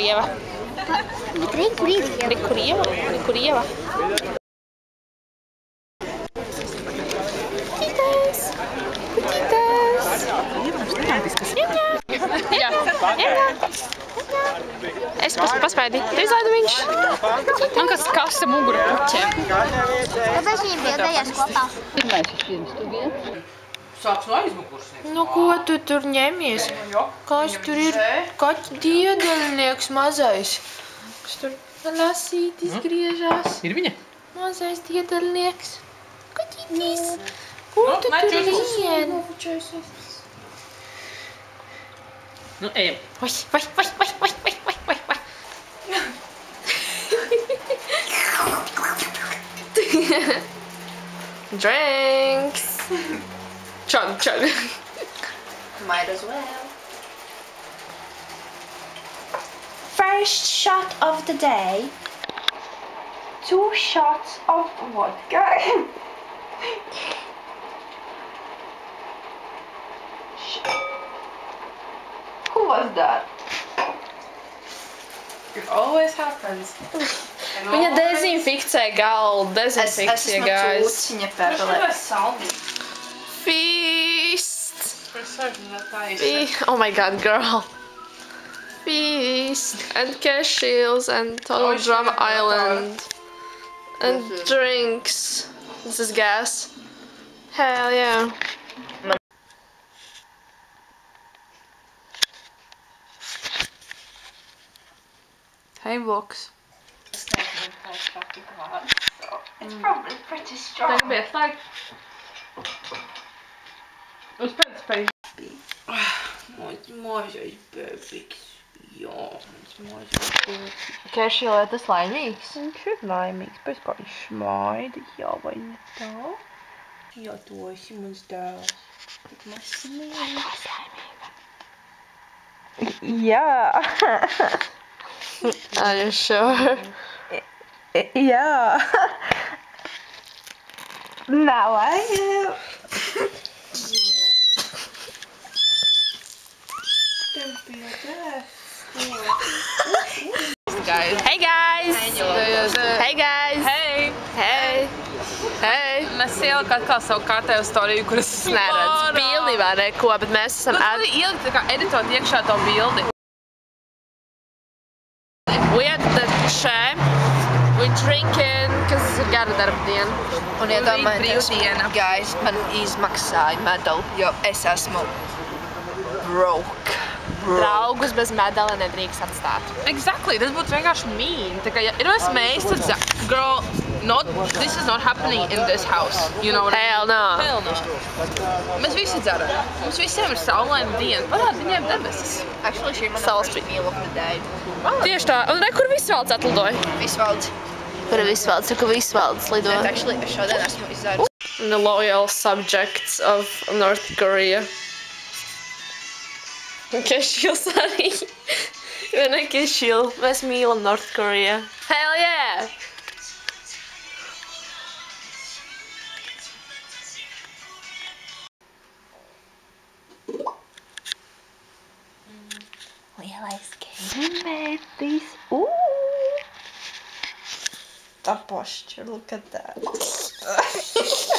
Krieva. Krieva. Es paspēdīju. Tu izlaidi viņš. Man kas kasta muguru puķiem. Kāpēc viņi bildējās kopā? Sāks no aizmugurs. Nu, ko tu tur ņemies? Kas tur ir? Kaķi diedelnieks mazais. Kas tur lasīt izgriežās? Ir viņa? Mazais diedelnieks. Kaķitis. Ko tu tur lien? Nu, ejam. Vai. Drinks. Chug. Might as well. First shot of the day. 2 shots of vodka. Who was that? It always happens. Viņa dezinficē galdu, dezinfikcija, guys. Cūciņa pepelē. Feast. For certain that I is. Oh my god, girl. Feast. And cashews and Total Drama Island. And drinks. This is gas. Hell yeah. Hey, vlogs. It's probably pretty strong. Tagad bija slēgt. Uz pēcspēju. Mazais bēbiks. Jā, mazais bēbiks. Cashew ir tas laimīgs. Viņš ir laimīgs, pēc kā viņš smaida. Jā, vai ne tā? Jā, tu esi mans dēls. Tik maz smieļs. Jā. Are you sure? Yeah. Now I am. Don't be a death. Hey guys! Hey guys! Hei! Hey! Mēs ieliku atkal savu kārtējo storiju, kuras Es neredzu pilnībā neko, bet mēs esam Tu ielikt tā kā editot iekšā to bildi. We had the chair. We drinking, cause ir gara darba diena. Un iedomājieties, brīvdiena. guys, man izmaksāja medalu, jo es esmu broke. Draugus bez medala nedrīkst atstāt. Exactly, tas būtu vienkārši mean. Tā kā, ja ir mēs meistars, girl, this is not happening in this house, you know what I mean? Hell no. Hell no. Mēs visi dzeram. Mums visiem ir saulaina diena. Parādi viņiem debesis. Actually, šī ir mana Saul first Street. meal of the day. Tieši tā. Un re, kur Visvalds atlidoja? Visvalds. Kur Visvalds? Kur Visvalds lido? Bet actually, es šodien esmu izdzērusi. The loyal subjects of North Korea. Kešils arī. Vai ne Kešil? Mēs mīlam North Korea. Hell yeah! Lielais kaimētis. The posture, look at that.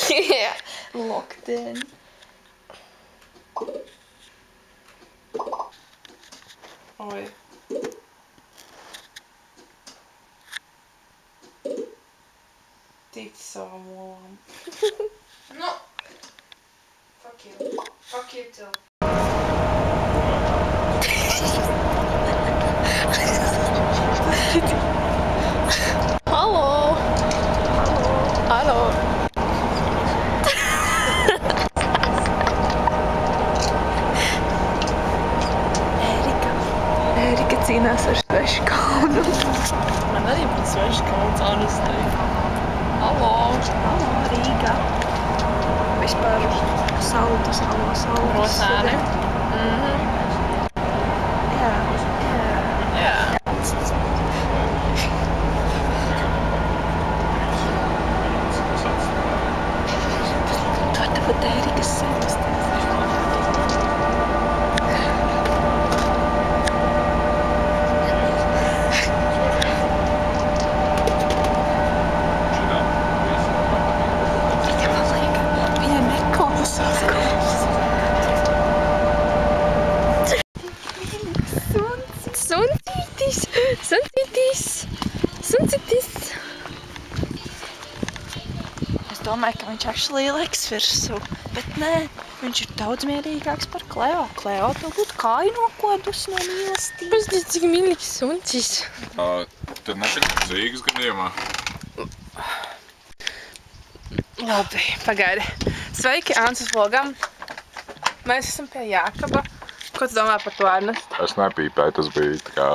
Yeah. Locked in. Oi. Tic savam olam. No. Fuck you. Fuck you too. Hallo. Hallo. Erika cīnās ar svešu kaunu. Man arī pat sveši kauns, honestly. Hallo. Hallo, Rīga. Vispār saltas, hallo, saltas. Rosāni. Jā, jā. Jā. Tāda pat Erikas saltas. Suncītis! Suncītis! Suncītis! Es domāju, ka viņš actually liks virsū, bet nē, viņš ir daudz mierīgāks par Kleo. Kleo, tev būtu kāju nokodus no mīlestības. Pastāv, cik mīļīgs suncīs. Tad nepēc Zīgas gadījumā. Labi, pagaidi. Sveiki, Ānces vlogam. Mēs esam pie Jākaba. Ko tu domā par to, Ernest? Es nepīpēju, tas bija tā kā...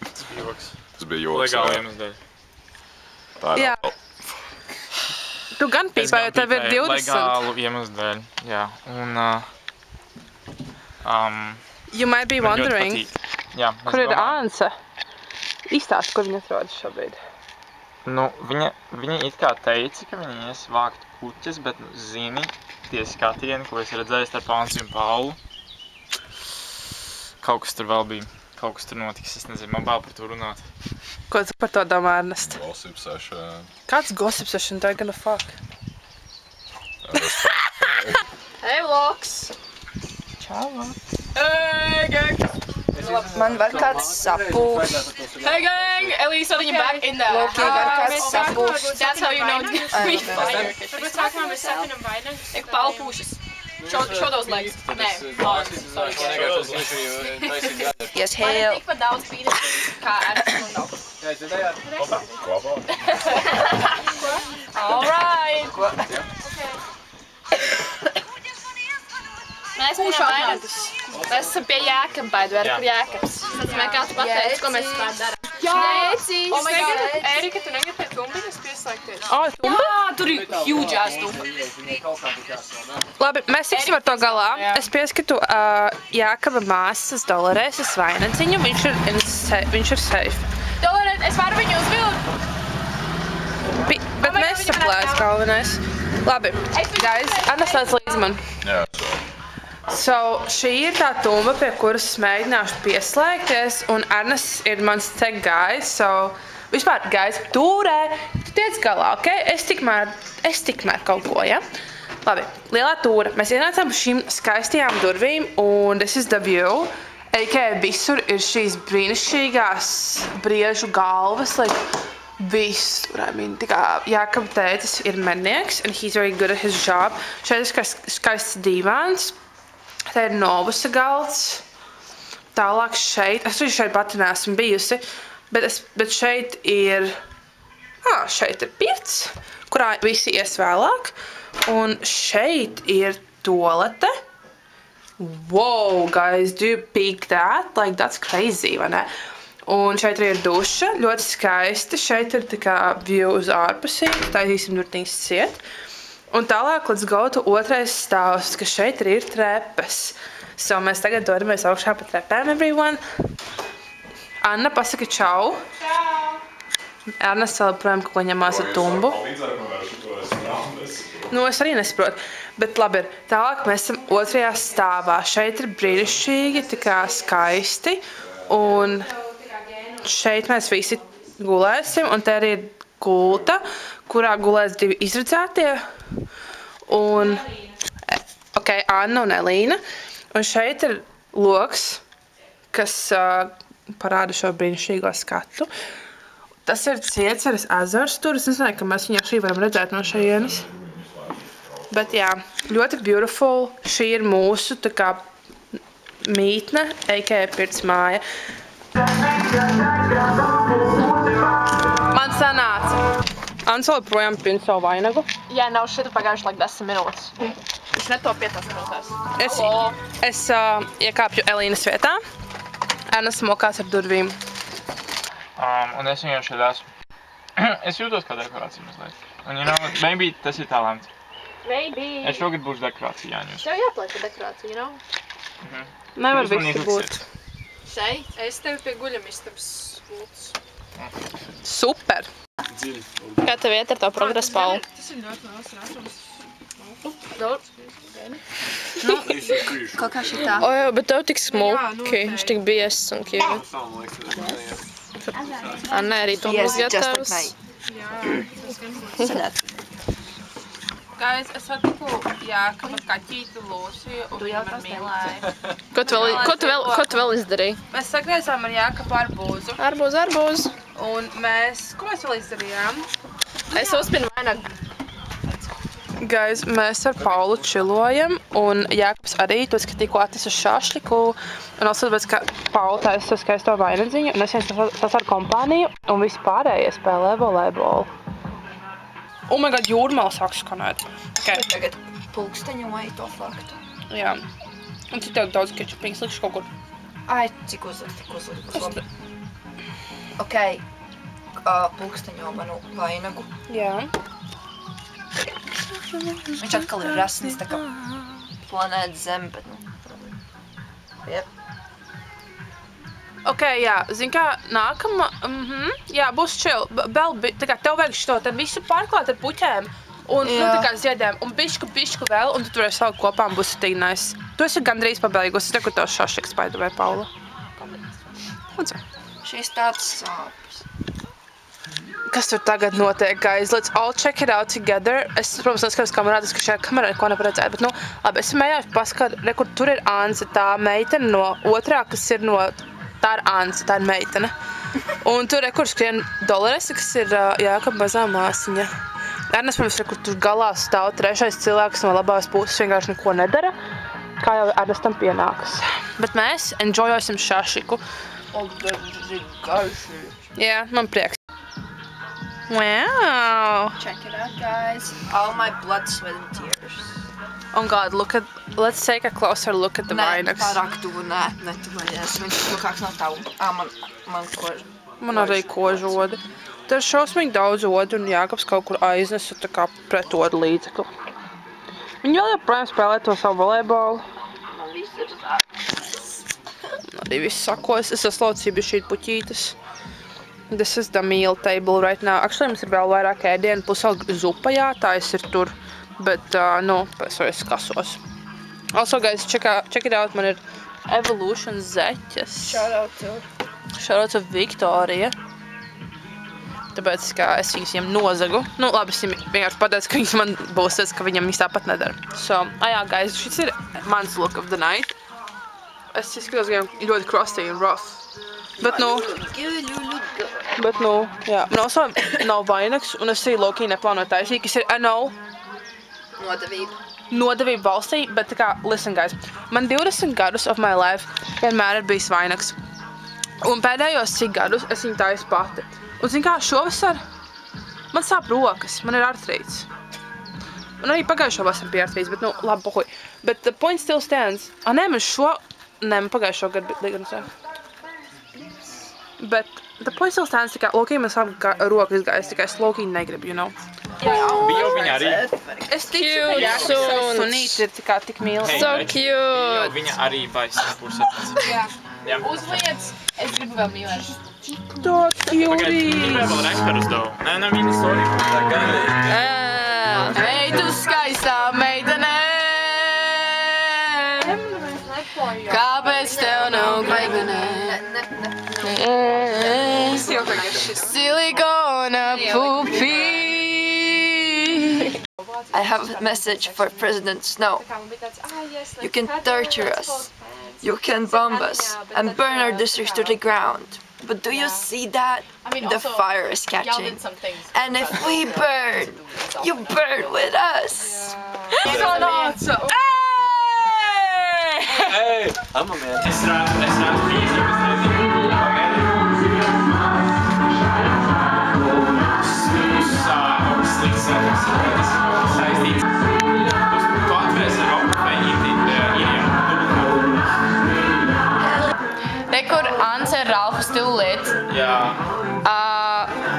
Tas bija joks. Legāli iemesls dēļ. Tā ir Jā. Tu gan pīpēji, jo tev ir 20. Legālu iemeslu dēļ, jā. Un, You might be man ļoti wondering, patīk. Jā, es kur ir domāju- Ānce? Īstāsti, kur viņa atrodas šobrīd. Nu, viņa it kā teica, ka viņa ies vākt puķes, bet, nu, zini, tie skatieni, ko es redzēju starp Ānci un Paulu. Kaut kas tur vēl bija. Kaut kas tur notiks, es nezinu, man bail par to runāt. Ko tu par to domā, Ernest? Gossip session. Kāds gossip session, they're gonna fuck? Hei, vlogs! Čau. Hey, gang! Man var kāds sapūs. Hey, gang! Elise, something back in there. Loki var kāds sapūs. That's how you know it's gonna be fire. Ik palpūšas. Show those legs. Nē, arms. Sorry. Yes, hell. Tikpat daudz pīnes, kā Ernsts un nav. All right. Mēs esam pie Jākaba, by the way, kur Jākabs. Tas mēs kāds pateicis, ko mēs tā darām. Jēcīs! Oh my God. Erika, tu negribi pie tumbiņas pieslēgties? Oh, tumba? Tur ir huge ass tumba. Labi, mēs tiksim ar to galā. Es pieskatu Jākaba māsas Dolores vainadziņu. Viņš ir safe. Dolores, es varu viņu uzvilkt? Bet nesaplēs galvenais. Labi, guys, Anna slēdz līdz man. Jā, So, šī ir tā tumba, pie kuras es mēģināšu pieslēgties, un Ernsts ir mans tech guys, so, vispār, guys, turē, tu tiec galā, ok? Es tikmēr kaut ko, ja? Labi, lielā tūra. Mēs ienācām uz šīm skaistajām durvīm, un this is the view. A.k.a. visur ir šīs brīnišķīgās briežu galvas, like, visur, I mean, tā kā Jākaba tētis ir mednieks, and he's very good at his job. Šeit ir skaists divāns. Tā ir Novusa galds. Tālāk šeit, es arī šeit pati neesmu bijusi, bet šeit ir pirts, kurā visi ies vēlāk. Un šeit ir toalete. Wow, guys, do you peek that? Like, that's crazy, vai ne? Un šeit arī ir duša, ļoti skaisti. Šeit ir tā kā view uz ārpusī, taisīsim durtiņas ciet. Un tālāk, let's go to otrais stāvs, ka šeit arī ir trepes. So, mēs tagad dodamies augšā pa trepēm, everyone. Anna, pasaka čau. Čau. Anna joprojām kaut ko ņemās ar tumbu. Nu, es arī nesaprotu. Bet labi ir. Tālāk mēs esam otrajā stāvā. Šeit ir brīnišķīgi, tā kā skaisti. Un šeit mēs visi gulēsim. Un te arī ir gulta, kurā gulēs divi izredzētie. Un, ok, Anna un Elīna. Un šeit ir loks, kas parāda šo brīnišķīgo skatu. Tas ir Cieceres ezers tur. Es nezināju, ka mēs viņu šī varam redzēt no šajienes. Bet jā, ļoti beautiful. Šī ir mūsu tā kā mītne, a.k.a. pirts māja. Man sanāca. Ants vēl projām pin savu vainagu. Jā, nav šita pagājuši like 10 minūtes. Viņš netop 5 minūtēs. Es iekāpju Elīnas vietā. Ernsts mokās ar durvīm. Un es vienkārši šeit esmu. Es jūtos kā dekorācija mazliet. Un, you know, maybe tas ir tā lemts. Maybe. Es šogad būšu dekorācija jāņos. Tev jāpliek par dekorāciju, you know? Nevar Jūs man visi būt. izliksiet. Šeit? Es tevi pie guļamistabas lūdzu. Super. Kā tev iet ar to progresu, Paulu? Tas ir ļoti liels rāsums. Kaut kā šitā. O, jā, bet tev tik smuki. noteikti. Viņš tik bies un cute. Anna arī tumbas gatavs. Guys, es satiku Jākaba kaķīti Lūsiju un Tu jau viņu tas mīlēju. Ko tu vēl izdarīji? Mēs sagriezām ar Jākabu arbūzu. Arbūz. Un ko mēs vēl izdarījām? Es uzpinu vainagu. Guys, mēs ar Paulu čilojam un Jākabs arī, tas, ka tikko atnes uz šašliku. Un also tāpēc, ka Paula taisa savu skaisto vainadziņu un es viens tas ar kompāniju un visi pārējie spēlē volejbolu. Oh my god, jūrmala sāk skanēt. Okay. Tagad pulksteņu vai to faktu. Jā. Un cik tev daudz kečupīgas likšu kaut kur? Ai, cik uzlikt. Ok. Pulksteņo manu vainagu. Jā. Viņš atkal ir rasnis, tā kā planēta Zeme, bet Jep. Ok, jā, zin kā, nākamā, jā, būs chill. Tā kā tev vajag šito, tad visu pārklāt ar puķēm un, tā kā ziedēm, un bišku vēl, un tu varēsi salikt kopā un būs tik nice. Tu esi gandrīz pabeigusi, es tev tev šašliks paidu vai, Paula? Lūdzu. Šīs tāds sāpes. Kas tur tagad notiek, guys? Let's all check it out together. Es, protams, neskatos kamerātas, ka šajā kamerā neko nevar redzēt, bet, labi, es mēģināšu paskat, kur tur ir Anse, tā meitene no otrā, kas ir no... Tā ir Anse, tā ir meitene. Un tur kur skrien Dolores, kas ir Jākaba mazā māsiņa. Ernest, protams, kur tur galā stāv trešais cilvēks no labās puses vienkārši neko nedara, kā jau Ernestam pienākas. Bet mēs enjoyosim šašiku. Jā, man prieks. Wow! Check it out, guys. All my blood, sweat and tears. Oh God, let's take a closer look at the vainags. Nē, pārāk tuvu, netuvojies. Viņš tukāks no tavu. Man koža. Man arī kožodi. Te ir šausmīgi daudz odu un Jākabs kaut kur aiznesa tā kā pret odu līdzekli. Viņi vēl joprojām spēlē to savu volejbolu. Man viss ir sāpes. Arī viss sakos. Es saslaucīju bišķīt puķītes. This is the meal table right now. Actually, mums ir vēl vairāk ēdienu, plus vēl zupa jātājas ir tur. Bet, pēc es kasos. Also, guys, check it out. Man ir Evolution zeķes. Shout out to Viktorija. Tāpēc, kā es viņus nozagu. Labi, es vienkārši pateicu, ka viņas man būs tas, ka viņam viņas tāpat nedara. So, jā, guys, šis ir mans look of the night. Es izskatos ļoti crusty un rough. Bet, jā. Man also nav vainags, un es arī low-key neplānoju taisīt, kas ir, I know, Nodevība valstī, bet tā kā, listen, guys, man 20 gadus of my life vienmēr ir bijis vainags. Un pēdējos cik gadus es viņu taisu pati. Un, zin kā, šovasar man sāp rokas, man ir artrīts. Un arī pagājušo vasaru bija artrīts, bet, labi, pohuj. Bet the point still stands. Man pagājušo gadu bija. Bet the point still stands, tā kā, low-key man sāp rokas, guys, tā kā es low-key negribu, you know. Bija viņa arī. Es ticu, ka sunīti ir tik mīlīgi. So cute! Viņa arī baisa pursētas. Jā. Uzliec, es gribu vēl mīlēt. Tā cute! Gribēju vēl rektoru uzdevu. Nē, viņa sorry. Ej, tu skaistā meitene! Kāpēc tev nav glebenē? Silikona pupī! I have a message for President Snow. You can torture us, you can bomb us, and burn our districts to the ground. But do you see that? The fire is catching. And if we burn, you burn with us. Hey! I'm a man. Es rādu Kur Anse ir Ralfa Stillliet. Jā.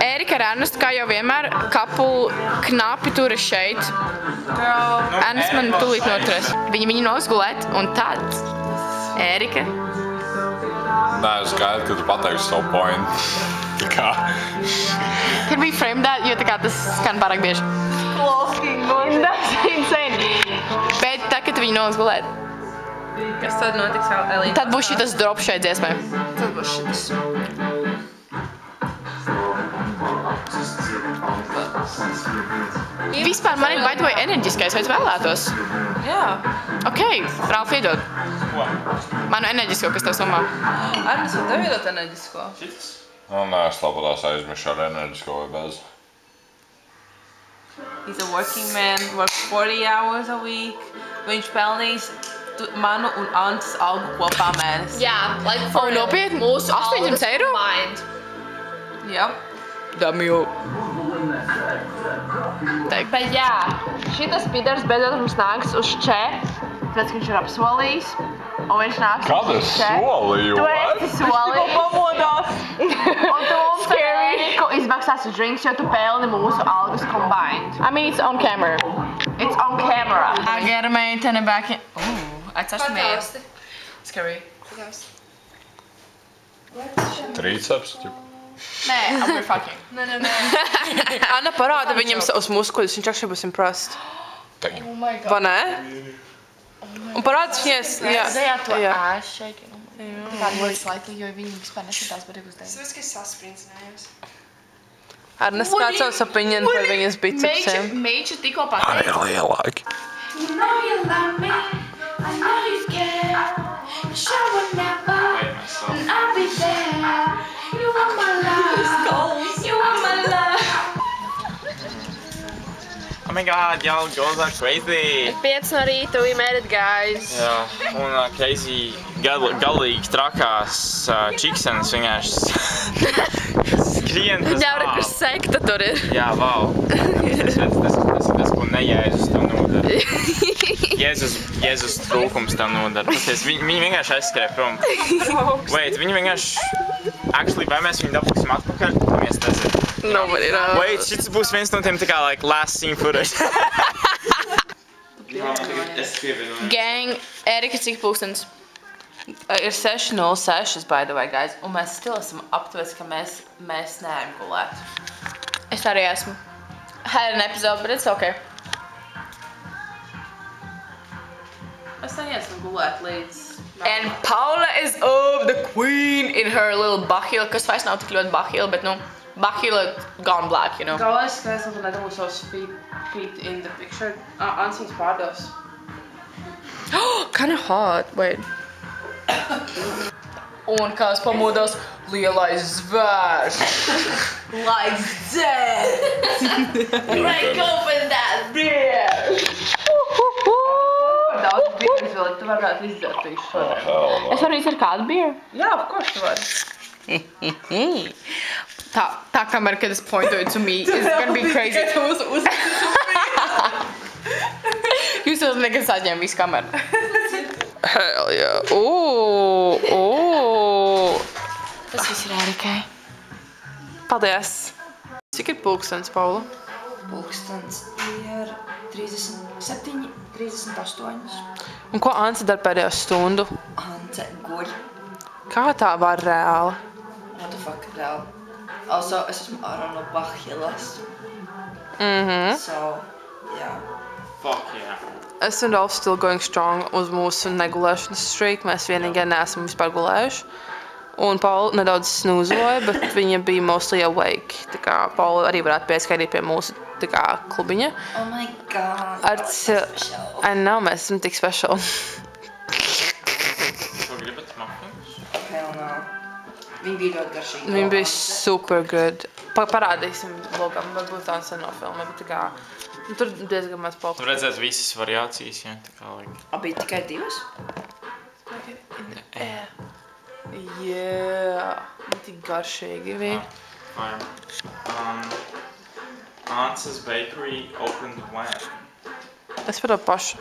Ērika ar Ernestu, kā jau vienmēr, kapu knapi tur ir šeit. Ernest man tūlīt noturēs. Viņi nosgulēt, un tad Ērika. Nē, es gaidu, ka tu pateiksi savu point. Tā kā. Can we frame that, jo tā kā tas skan pārāk bieži. That's insane. Bet tā, kad viņi nosgulēt. Kas tad notiks vēl, Elīte? Tad būs šitas drop šai dziesmai. Tad būs šitas. Vispār man ir baidoja enerģiskais, vai es vēlētos? Jā. Ok, Ralf, iedod. Ko? Manu enerģisko, kas tev somā. Arnes, vai tev iedot enerģisko? Šitas? Nu, nē, es tāpatās aizmiršu ar enerģisko vai bez. He's a working man, works 40 hours a week. Viņš pelnīs manu un Antas algu kopā mēnesi. Jā, like for nopietni? mūsu 800 eiro? Mind. Jā. Damju. Bet jā, šitas pidars beidzot mums nāks uz če, tāpēc, ka viņš ir apsolījis. Un viņš nāks Kad es solīju? Tu esi solījis. Pamodās! Un tu mums Eriku izmaksās drinks, jo tu pelni mūsu algas combined. I mean, it's on camera. It's on camera. I get a meitene back in... Atsaši mēja. Scary. Triceps, ķip. Nē, we're fucking. Nē. Anna parāda viņam savus muskuļus, viņš actually būs impressed. Oh my god. Vai ne? Un parāds viņas... Zajā to jā. ass shaking. Tā ļoti slightly, jo viņi vispār neskatās par divus dēļ. Es ka es sasprincinājos. Arnes kāds savs opinion par viņas bicepsiem. Meiču tikko Man pateica. ir lielāki. You know you love me, I know you care. You sure would never, and I'll be there. You are my love, you are my love. Oh my god, y'all girls are crazy! 5 no rīta, we made it, guys. Jā, un crazy, galīgi trakās čiksenes vienkārši skrien tas Jā, kur sekta tur ir. Jā, wow. Tas, ko ne Jēzus tam nodara. Jēzus trūkums tam nodara. Paties, viņi vienkārši aizskrēja prom. Wait, viņi vienkārši... Actually, vai mēs viņu dabūsim atpakaļ? Mēs nezinu. Nobody knows. Wait, šis būs viens no tiem tā kā, like, last scene footage. Es pievienoju. Gang, Erika, cik pulkstens? Ir 6:06, by the way, guys. Un mēs still esam aptuveni, ka mēs neejam gulēt. Es arī esmu. Had an episode, but it's okay. Es neesmu gulēt līdz... And Paula is up, the queen, in her little bahila, kas vairs nav tik ļoti bahila, bet, nu, bahila gone black, you know. Galvenais, ka es vēl nedabūju savus feet in the picture. Ansīgs pārdos. Kinda hot, wait. Un kāds pamodās lielais zvērs. Like that! Break open that beer! Daudz bieras vēl, tu varētu izdzert visu šodien. Es varu izsver kādu bieru? Jā, of course tu vari. Tā kamera, kad es pointoju to me, is gonna be crazy. Jūs vēl nekad saņēma visu kameru. Hell yeah. Tas viss ir Erikai. Paldies. Cik ir pulkstens, Paula? Pulkstens ir 37, 38. Un ko Ance dara pēdējo stundu? Ance guļ. Kā tā var reāli? What the fuck, real? Also, es esmu ārā no bahilas. So, yeah. Fuck yeah. Es un Rolf still going strong uz mūsu negulēšanas streak. Mēs vienīgie neesam vispār gulējuši. Un Paula nedaudz snūzoja, bet viņa bija mostly awake. Tā kā Paula arī varētu pieskaidīt pie mūsu tā kā klubiņa. Oh my god. I know, mēs esam tik special. Ko gribat muffins? Hell no. Viņi bija ļoti garšīgi. Viņa bija super good. Parādīsim vlogam, varbūt tā nenofilmē, bet tā kā... Tur diezgan maz Tu redzēt visas variācijas, jā, tā kā like... Bija tikai divas? Yeah, tik garšīgi bija. Fine. Ance's Bakery opened when? Es par to pašu.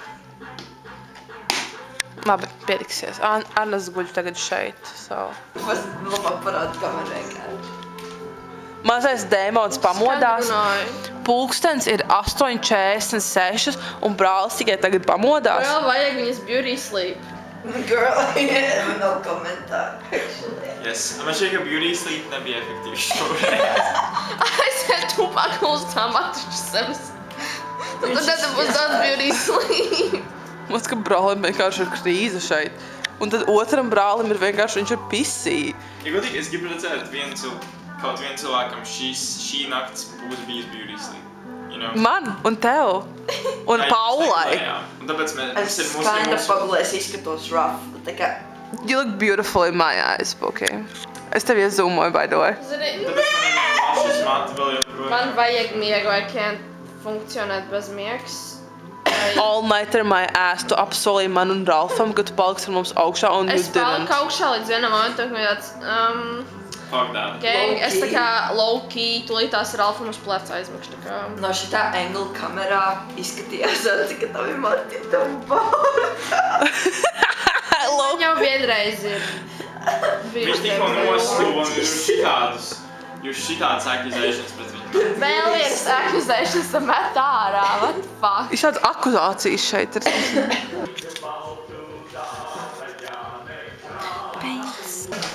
Labi, pietiksies. Arnas guļ tagad šeit, so... Labāk parāda kamerē, kā. Mazais dēmons pamodās. Pulkstens ir 8:46 un brālis tikai tagad pamodās. Vēl vajag viņas beauty sleep. Girl, no komentāru, actually. Yes, man šķiet, ka beauty sleep nebija efektīvi šoreiz. Aiziet tu pakaļ uz tām atrišķu sevis. Tad būs daudz beauty sleep. Mums, ka brālim vienkārši ir krīze šeit. Un tad otram brālim ir vienkārši, viņš ir pisī. Ja godīgi, es gribu redzēt kaut vienu cilvēkam šī nakts būs bijis beauty sleep. you know. Man un tev. Un Paulai. Un tāpēc mums ir Kinda pagulēs izskatos rough. Tā kā... You look beautiful in my eyes, okay. Es tevi iezūmoju, by the way. Man vajag miegu, I can't funkcionēt bez miegs. All nighter my ass. Tu apsolīji man un Ralfam, ka tu paliksi ar mums augšā un you Es didn't. paliku augšā līdz vienam momentam, kad tāds, Fuck that. gang, es tā kā low-key, tūlītās Ralfam uz pleca aizmukšu, tā kā. No šitā angle kamerā izskatījās, ka tavi mati tam bārta. Man jau vienreiz ir. Viņš tikko nostuva un jūs šitādas accusations pret viņu. Vēl viens accusēšanas met ārā, what the fuck? Ir šāds akuzācijas šeit ir.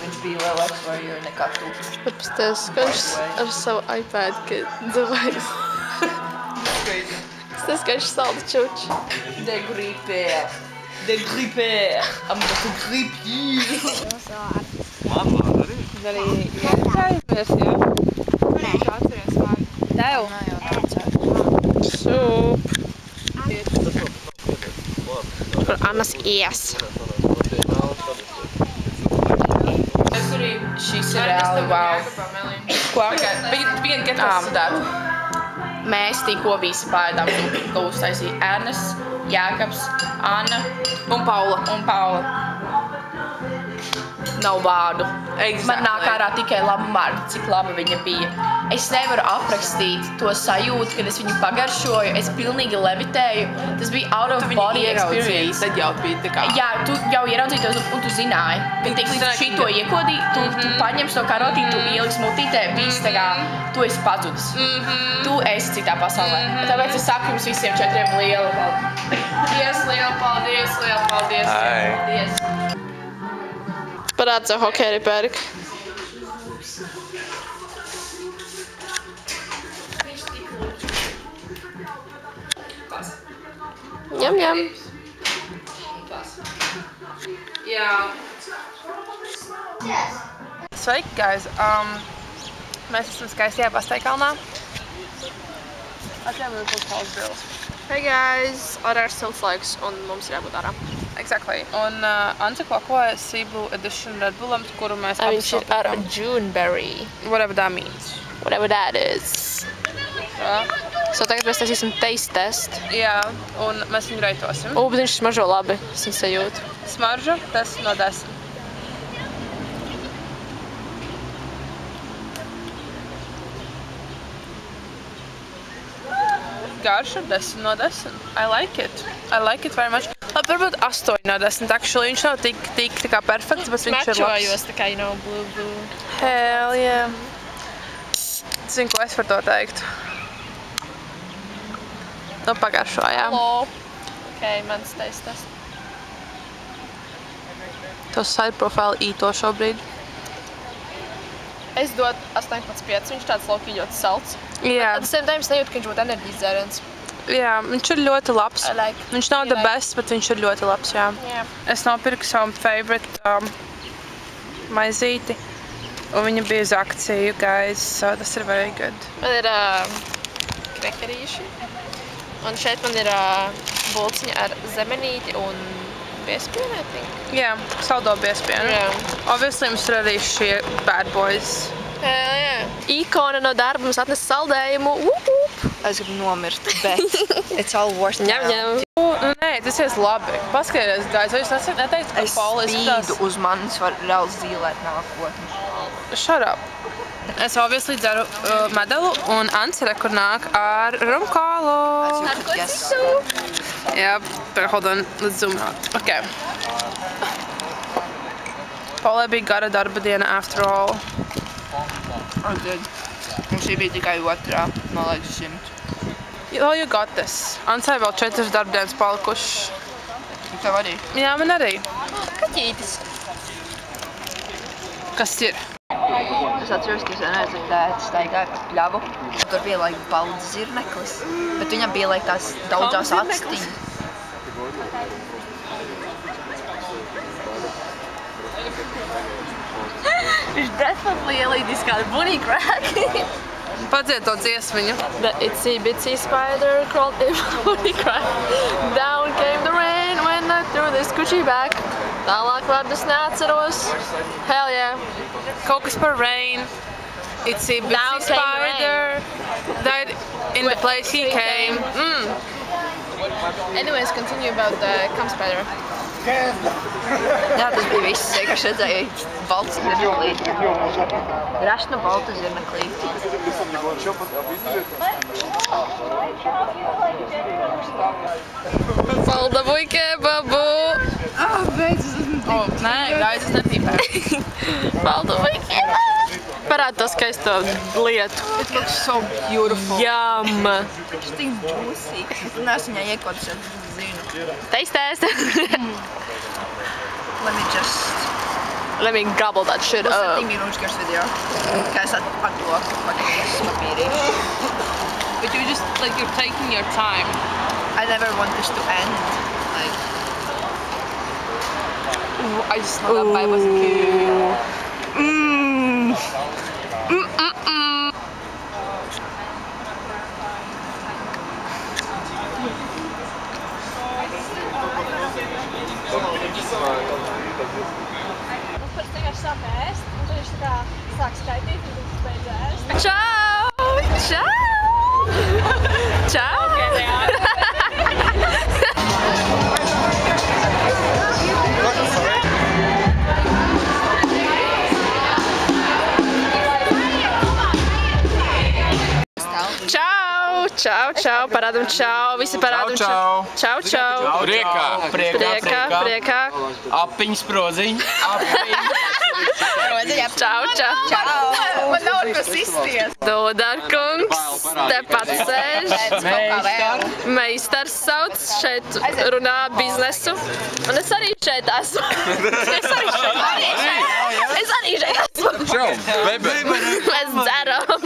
Viņš bija lielāks warrior nekā tu. Bet pasties, ka viņš ar savu iPad, ka dzavais. Pasties, ka viņš salda čuči. De gripper. De gripper. I'm going to grip you. Arī jāizmies, jā? Tev? Sup. Par Annas ies. Šis ir reāli wow. Ko? We can get that. Mēs tikko visi pēdām zupi, ko uztaisīja Ernsts, Jākaps, Anna Un Paula. un Paula. Nav vārdu. Exactly. Man nāk ārā tikai laba marka, cik laba viņa bija. Es nevaru aprakstīt to sajūtu, kad es viņu pagaršoju. Es pilnīgi levitēju. Tas bija out of body experience. Tad jau bija tā kā. Jā, tu jau ieraudzīji to un tu zināji. Kad tik līdz šito iekodīji, tu paņems to karotīti, tu ieliks mutītē, viss tā kā, tu esi pazudis. Tu esi citā pasaulē. Tāpēc es saku jums visiem 4 lielu paldies, lielu paldies, lielu paldies, lielu paldies. Parād savu hokeja ripēriku. Jam, jam. Jā. Sveiki, guys. Mēs esam skaistajā Pasteikalnā. Atļām ir kaut kāds bills. Hey guys, ārā ir silts laiks un mums ir jābūt ārā. Exactly. Un Anta klakoja Sea Blue Edition Red Bullam, kuru mēs Viņš ir ar Juneberry. Whatever that means. Whatever that is. So tagad mēs taisīsim taste test. Jā, un mēs viņu reitosim. Bet viņš smaržo labi, es viņu sajūtu. Smarža, 10 no 10. Garša, 10 no 10. I like it. I like it very much. Labi, varbūt 8 no 10. Actually, viņš nav tik tā kā perfekts, bet viņš ir labs. Smečojos, tā kā, you know, blue. Hell yeah. Zinu, ko es par to teiktu. Nu, pagaršojām. Hello. Ok, mans taste test. To side profile īto šobrīd. Es dodu 8,5, viņš tāds laukī ļoti salds. Jā, At the same time, es nejūtu, ka viņš būtu enerģijas dzēriens. jā, viņš ir ļoti labs. I like. Viņš nav the best, bet viņš ir ļoti labs, jā. Yeah. Es nopirku savu favorite maizīti. Un viņa bija uz akciju, guys, so tas ir very good. Man ir krekerīši. Un šeit man ir bulciņa ar zemenīti un biespienu, I think. Jā, saldo biespienu. Jā. Obviously, mums ir arī šie bad boys. Jā. Ikona no darba mums atnes saldējumu. Es gribu nomirt, bet it's all worth it. Ņem, ņem. Nu, nē, tas ir labi. Paskaties, guys, vai jūs neteiktu, ka Es Paula spīdu uz manis var reāli zīlēt nākotni. Shut up. Es obviously dzeru medelu un Ansere, kur nāk ar rumkālu. Yes. Yeah, but hold on, let's zoom out. Okay. Paulai bija gara darba diena after all. Oh, good. Un šī bija tikai otrā, man liekas, 100. Oh, you got this. Ansai vēl 4 darbdienas palikušas. Un tev arī. Jā, man arī. Kaķītis. Kas ir? Es atceros, ka es vienreiz ar tēti staigāju pa pļavu. Tur bija, like, balds zirneklis. Bet viņam bija, like, tās daudzās actiņas. Viņš definitely ielīdīs kādu bunny crack. Padzied to dziesmiņu. The itsy bitsy spider crawled in my cry. Down came the rain when I threw this Gucci back. Tālāk vārdus neatceros. Hell yeah. Kaut kas par rain. Itsy bitsy spider died in the place he came. Anyways, continue about the camp spider. Jā, tas bija viss. Vienkārši redzēju baltu zirneklīti. Rašna balta zirneklīti. Paldavuj kebabu! Nē, guys, es nepīpēju. Paldavuj kebabu! Parād to skaisto lietu. It looks so beautiful. Yum! Tas tik juicy. Es neesmu viņai iekotis, es zinu. Taste. Let me gobble that shit Būs up. 7 minūtes garš video. Kā es atdoku pakāpes papīrī. But you just, like, you're taking your time. I never want this to end. Like, I just smell that vibe as a kid. Pēc vienkārši sāk ēst, un tad viņš tā kā sāk skaitīt, un tad beidz ēst. Čau! Čau! Parādam čau! Visi parādam čau! Čau! Priekā! Apiņas proziņ. Čau! Man nav kas izties. Dodarkungs, tepat sēž. Meistars sauc, šeit runā biznesu. Un es arī šeit esmu. Es arī šeit esmu. Čau, baby! Mēs dzeram.